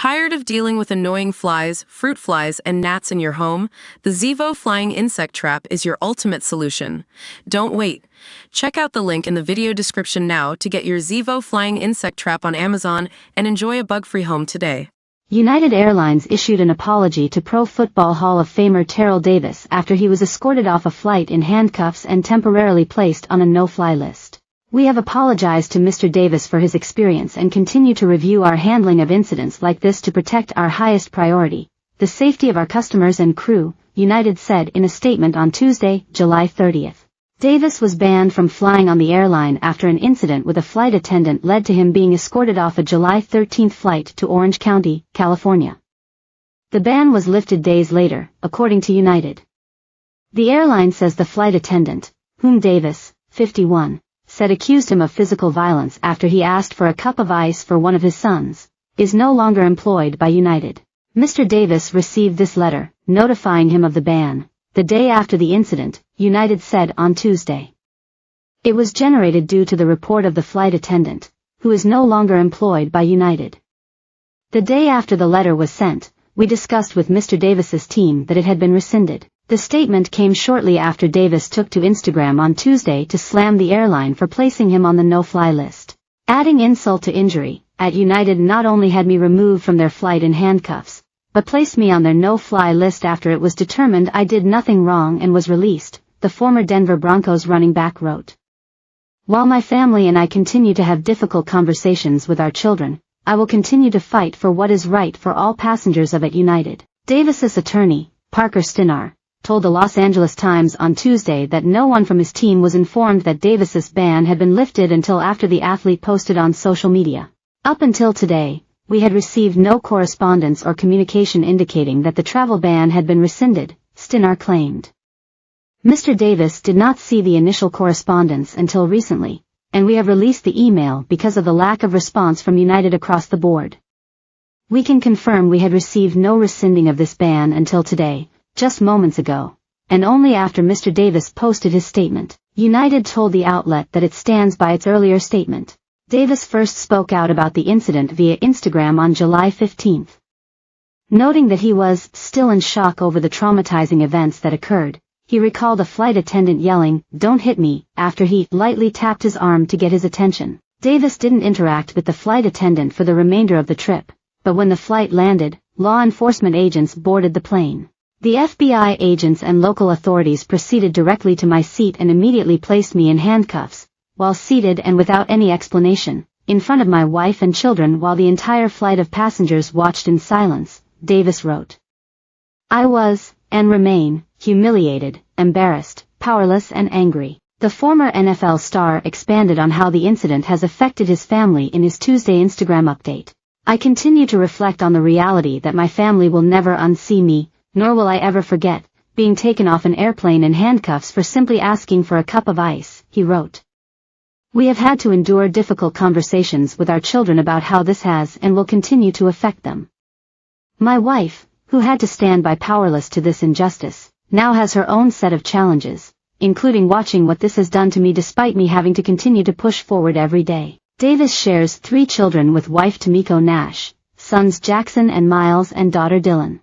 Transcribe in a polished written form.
Tired of dealing with annoying flies, fruit flies, and gnats in your home? The Zevo Flying Insect Trap is your ultimate solution. Don't wait. Check out the link in the video description now to get your Zevo Flying Insect Trap on Amazon and enjoy a bug-free home today. United Airlines issued an apology to Pro Football Hall of Famer Terrell Davis after he was escorted off a flight in handcuffs and temporarily placed on a no-fly list. "We have apologized to Mr. Davis for his experience and continue to review our handling of incidents like this to protect our highest priority, the safety of our customers and crew," United said in a statement on Tuesday, July 30th. Davis was banned from flying on the airline after an incident with a flight attendant led to him being escorted off a July 13th flight to Orange County, California. The ban was lifted days later, according to United. The airline says the flight attendant, whom Davis, 51, said accused him of physical violence after he asked for a cup of ice for one of his sons, is no longer employed by United. Mr. Davis received this letter, notifying him of the ban, the day after the incident, United said on Tuesday. It was generated due to the report of the flight attendant, who is no longer employed by United. The day after the letter was sent, we discussed with Mr. Davis's team that it had been rescinded. The statement came shortly after Davis took to Instagram on Tuesday to slam the airline for placing him on the no-fly list. Adding insult to injury, at United not only had me removed from their flight in handcuffs, but placed me on their no-fly list after it was determined I did nothing wrong and was released, the former Denver Broncos running back wrote. "While my family and I continue to have difficult conversations with our children, I will continue to fight for what is right for all passengers of at United." Davis's attorney, Parker Stinar, told the Los Angeles Times on Tuesday that no one from his team was informed that Davis's ban had been lifted until after the athlete posted on social media. "Up until today, we had received no correspondence or communication indicating that the travel ban had been rescinded," Stinar claimed. Mr. Davis did not see the initial correspondence until recently, and we have released the email because of the lack of response from United across the board. "We can confirm we had received no rescinding of this ban until today, just moments ago, and only after Mr. Davis posted his statement." United told the outlet that it stands by its earlier statement. Davis first spoke out about the incident via Instagram on July 15th. Noting that he was still in shock over the traumatizing events that occurred, he recalled a flight attendant yelling, "Don't hit me," after he lightly tapped his arm to get his attention. Davis didn't interact with the flight attendant for the remainder of the trip, but when the flight landed, law enforcement agents boarded the plane. "The FBI agents and local authorities proceeded directly to my seat and immediately placed me in handcuffs, while seated and without any explanation, in front of my wife and children while the entire flight of passengers watched in silence," Davis wrote. "I was, and remain, humiliated, embarrassed, powerless and angry." The former NFL star expanded on how the incident has affected his family in his Tuesday Instagram update. "I continue to reflect on the reality that my family will never unsee me, nor will I ever forget, being taken off an airplane in handcuffs for simply asking for a cup of ice," he wrote. "We have had to endure difficult conversations with our children about how this has and will continue to affect them. My wife, who had to stand by powerless to this injustice, now has her own set of challenges, including watching what this has done to me despite me having to continue to push forward every day." Davis shares 3 children with wife Tamiko Nash, sons Jackson and Miles and daughter Dylan.